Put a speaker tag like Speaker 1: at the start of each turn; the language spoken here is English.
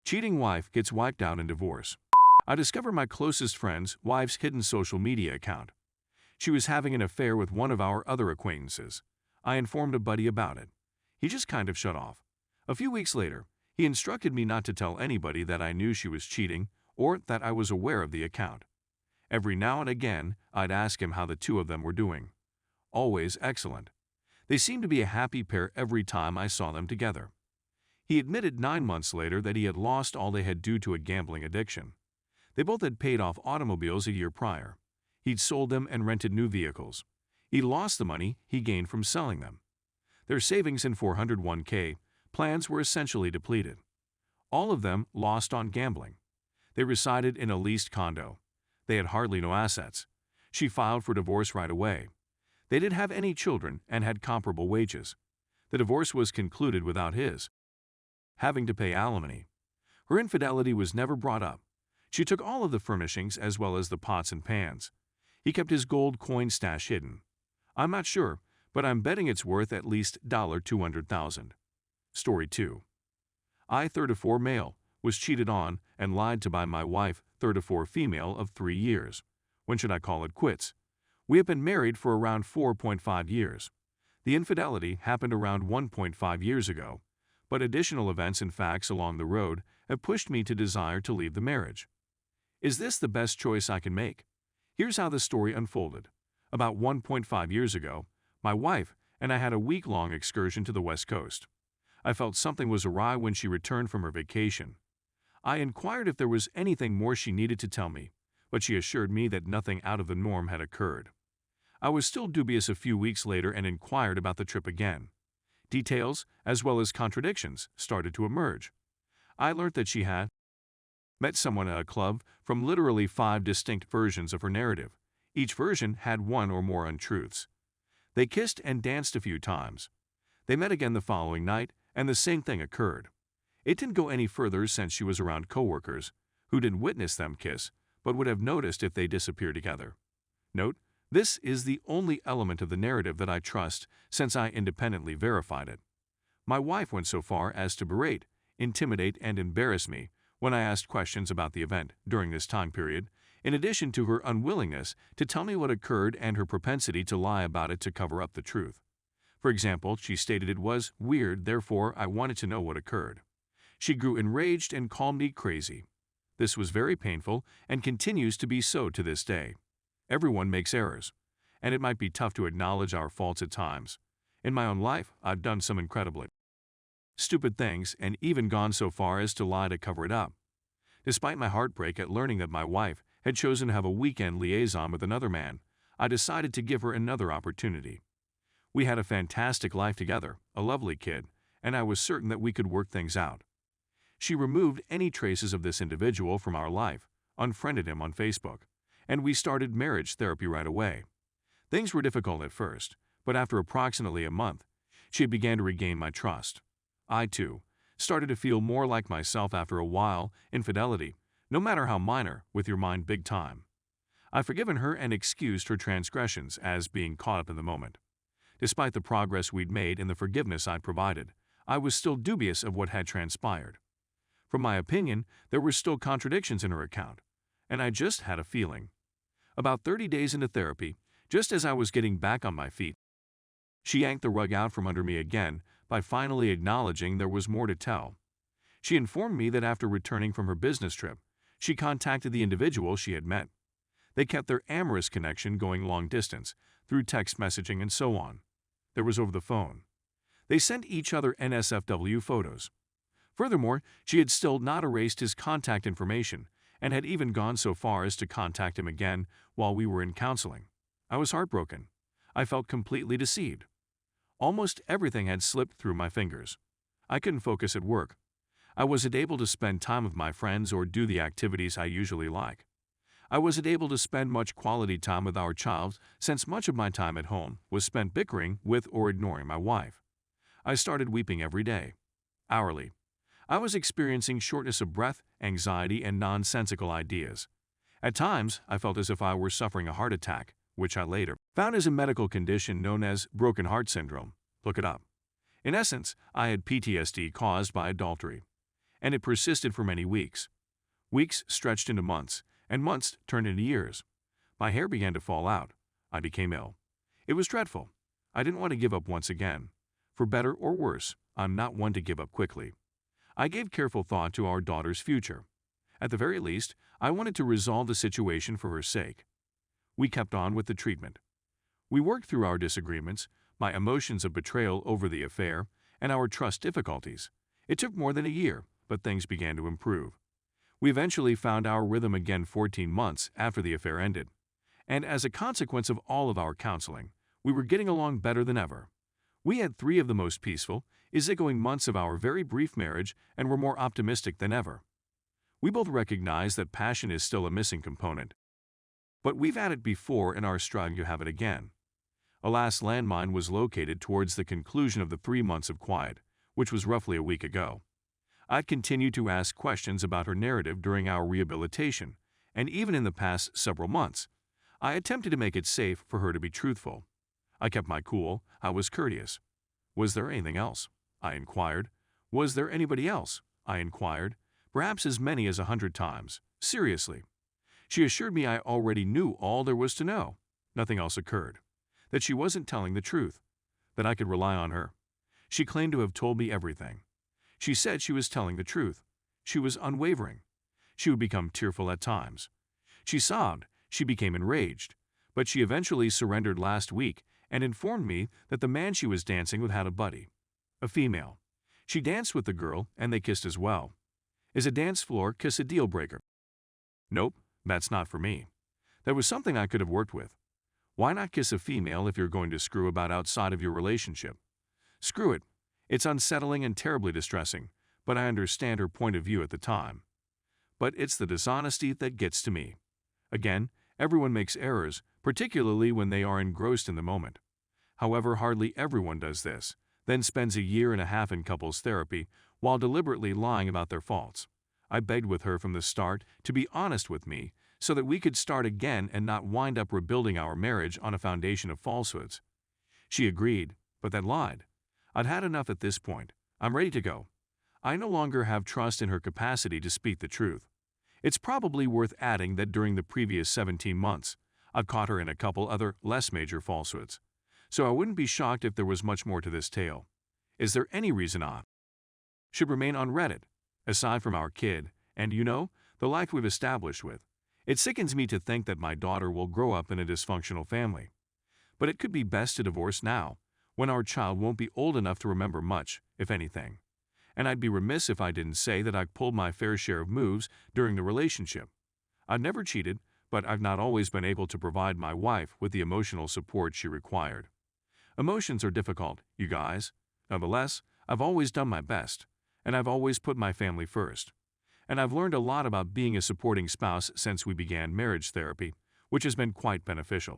Speaker 1: Cheating wife gets wiped out in divorce. I discovered my closest friend's wife's hidden social media account. She was having an affair with one of our other acquaintances. I informed a buddy about it. He just kind of shut off. A few weeks later, he instructed me not to tell anybody that I knew she was cheating or that I was aware of the account. Every now and again, I'd ask him how the two of them were doing. Always excellent. They seemed to be a happy pair every time I saw them together. He admitted 9 months later that he had lost all they had due to a gambling addiction. They both had paid off automobiles a year prior. He'd sold them and rented new vehicles. He lost the money he gained from selling them. Their savings in 401k plans were essentially depleted. All of them lost on gambling. They resided in a leased condo. They had hardly no assets. She filed for divorce right away. They didn't have any children and had comparable wages. The divorce was concluded without his having to pay alimony. Her infidelity was never brought up. She took all of the furnishings as well as the pots and pans. He kept his gold coin stash hidden. I'm not sure, but I'm betting it's worth at least $200,000. Story 2. I, 34 male, was cheated on and lied to by my wife, 34 female of 3 years. When should I call it quits? We have been married for around 4.5 years. The infidelity happened around 1.5 years ago, but additional events and facts along the road have pushed me to desire to leave the marriage. Is this the best choice I can make? Here's how the story unfolded. About 1.5 years ago, my wife and I had a week-long excursion to the West Coast. I felt something was awry when she returned from her vacation. I inquired if there was anything more she needed to tell me, but she assured me that nothing out of the norm had occurred. I was still dubious a few weeks later and inquired about the trip again. Details, as well as contradictions, started to emerge. I learned that she had met someone at a club from literally 5 distinct versions of her narrative. Each version had one or more untruths. They kissed and danced a few times. They met again the following night, and the same thing occurred. It didn't go any further since she was around coworkers, who didn't witness them kiss, but would have noticed if they disappeared together. Note, this is the only element of the narrative that I trust since I independently verified it. My wife went so far as to berate, intimidate, and embarrass me when I asked questions about the event during this time period, in addition to her unwillingness to tell me what occurred and her propensity to lie about it to cover up the truth. For example, she stated it was weird, therefore I wanted to know what occurred. She grew enraged and called me crazy. This was very painful and continues to be so to this day. Everyone makes errors, and it might be tough to acknowledge our faults at times. In my own life, I've done some incredibly stupid things and even gone so far as to lie to cover it up. Despite my heartbreak at learning that my wife had chosen to have a weekend liaison with another man, I decided to give her another opportunity. We had a fantastic life together, a lovely kid, and I was certain that we could work things out. She removed any traces of this individual from our life, unfriended him on Facebook, and we started marriage therapy right away. Things were difficult at first, but after approximately a month, she began to regain my trust. I, too, started to feel more like myself after a while. Infidelity, no matter how minor, with your mind big time. I've forgiven her and excused her transgressions as being caught up in the moment. Despite the progress we'd made in the forgiveness I'd provided, I was still dubious of what had transpired. From my opinion, there were still contradictions in her account, and I just had a feeling. About 30 days into therapy, just as I was getting back on my feet, she yanked the rug out from under me again by finally acknowledging there was more to tell. She informed me that after returning from her business trip, she contacted the individual she had met. They kept their amorous connection going long distance, through text messaging and so on. There was over the phone. They sent each other NSFW photos. Furthermore, she had still not erased his contact information and had even gone so far as to contact him again while we were in counseling. I was heartbroken. I felt completely deceived. Almost everything had slipped through my fingers. I couldn't focus at work. I wasn't able to spend time with my friends or do the activities I usually like. I wasn't able to spend much quality time with our child since much of my time at home was spent bickering with or ignoring my wife. I started weeping every day, hourly. I was experiencing shortness of breath, anxiety, and nonsensical ideas. At times, I felt as if I were suffering a heart attack, which I later found is a medical condition known as broken heart syndrome. Look it up. In essence, I had PTSD caused by adultery. and it persisted for many weeks. Weeks stretched into months, and months turned into years. My hair began to fall out. I became ill. It was dreadful. I didn't want to give up once again. For better or worse, I'm not one to give up quickly. I gave careful thought to our daughter's future. At the very least, I wanted to resolve the situation for her sake. We kept on with the treatment. We worked through our disagreements, my emotions of betrayal over the affair, and our trust difficulties. It took more than a year, but things began to improve. We eventually found our rhythm again 14 months after the affair ended. And as a consequence of all of our counseling, we were getting along better than ever. We had 3 of the most peaceful, easygoing months of our very brief marriage and were more optimistic than ever. We both recognize that passion is still a missing component. But we've had it before and are striving to have it again. A last landmine was located towards the conclusion of the 3 months of quiet, which was roughly a week ago. I'd continued to ask questions about her narrative during our rehabilitation, and even in the past several months, I attempted to make it safe for her to be truthful. I kept my cool. I was courteous. Was there anything else? I inquired. Was there anybody else? I inquired. Perhaps as many as 100 times. Seriously. She assured me I already knew all there was to know. Nothing else occurred. That she wasn't telling the truth. That I could rely on her. She claimed to have told me everything. She said she was telling the truth. She was unwavering. She would become tearful at times. She sobbed. She became enraged. But she eventually surrendered last week and informed me that the man she was dancing with had a buddy. A female. She danced with the girl and they kissed as well. Is a dance floor kiss a deal breaker? Nope, that's not for me. That was something I could have worked with. Why not kiss a female if you're going to screw about outside of your relationship? Screw it. It's unsettling and terribly distressing, but I understand her point of view at the time. But it's the dishonesty that gets to me. Again, everyone makes errors, particularly when they are engrossed in the moment. However, hardly everyone does this, then spends 1.5 years in couples therapy while deliberately lying about their faults. I begged with her from the start to be honest with me so that we could start again and not wind up rebuilding our marriage on a foundation of falsehoods. She agreed, but then lied. I'd had enough at this point. I'm ready to go. I no longer have trust in her capacity to speak the truth. It's probably worth adding that during the previous 17 months, I've caught her in a couple other less major falsehoods. So I wouldn't be shocked if there was much more to this tale. Is there any reason I should remain on Reddit, aside from our kid, and the life we've established with? It sickens me to think that my daughter will grow up in a dysfunctional family. But it could be best to divorce now, when our child won't be old enough to remember much, if anything. And I'd be remiss if I didn't say that I pulled my fair share of moves during the relationship. I've never cheated, but I've not always been able to provide my wife with the emotional support she required. Emotions are difficult, you guys. Nonetheless, I've always done my best, and I've always put my family first. And I've learned a lot about being a supporting spouse since we began marriage therapy, which has been quite beneficial.